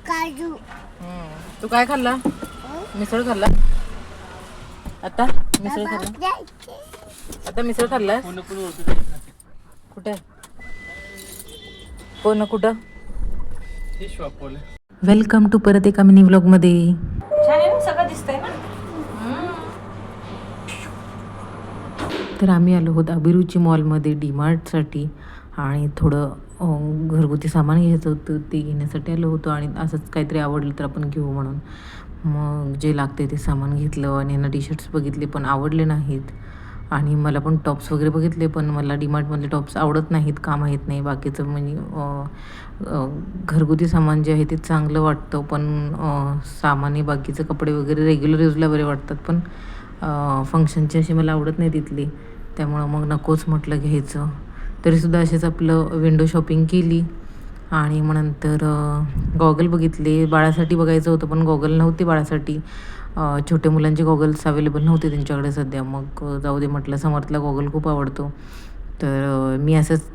काजू. तू काय खाल्ला? मिसळ खाल्ला आता? मिसळ खाल्ला आता? मिसळ खाल्ला कुठे? कोण कुठं? वेलकम टू परत एका मिनी व्लॉग मध्ये. छान आहे ना, सगळं दिसतंय ना. तर आम्ही आलो आहोत अभिरुची मॉलमध्ये डीमार्टसाठी आणि थोडं घरगुती सामान घ्यायचं होतं, ते घेण्यासाठी आलो होतो. आणि असंच काहीतरी आवडलं तर आपण घेऊ म्हणून मग जे लागते ते सामान घेतलं. आणि यांना टी शर्ट्स बघितले पण आवडले नाहीत, आणि मला पण टॉप्स वगैरे बघितले पण मला डीमार्टमधले टॉप्स आवडत नाहीत, का माहीत नाही. बाकीचं म्हणजे घरगुती सामान जे आहे ते चांगलं वाटतं, पण सामान्य बाकीचं कपडे वगैरे रेग्युलर यूजला बरे वाटतात, पण फंक्शनचे असे मला आवडत नाही तिथले, त्यामुळं मग नकोच म्हटलं घ्यायचं. तरीसुद्धा असेच आपलं विंडो शॉपिंग केली. आणि मग नंतर गॉगल बघितले. बाळासाठी बघायचं होतं पण गॉगल नव्हते बाळासाठी. छोट्या मुलांचे गॉगल्स अवेलेबल नव्हते त्यांच्याकडे सध्या. मग जाऊ दे म्हटलं, समर्थला गॉगल खूप आवडतो, तर मी असंच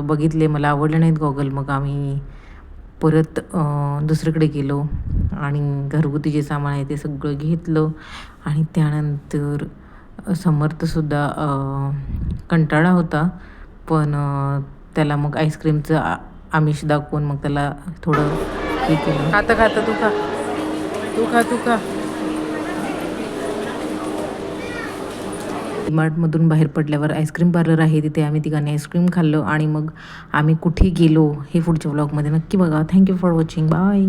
बघितले, मला आवडले नाहीत गॉगल. मग आम्ही परत दुसरीकडे गेलो आणि घरगुती जे सामान आहे ते सगळं घेतलं. आणि त्यानंतर समर्थसुद्धा कंटाळा होता, पण त्याला मग आईस्क्रीमचं आमिष दाखवून मग त्याला थोडं हे केलं. खाता खाता तू खा. डीमार्टमधून बाहेर पडल्यावर आईस्क्रीम पार्लर आहे, तिथे आम्ही तिघांनी आईस्क्रीम खाल्लं. आणि मग आम्ही कुठे गेलो हे पुढच्या व्लॉगमध्ये नक्की बघा. Thank you for watching. बाय.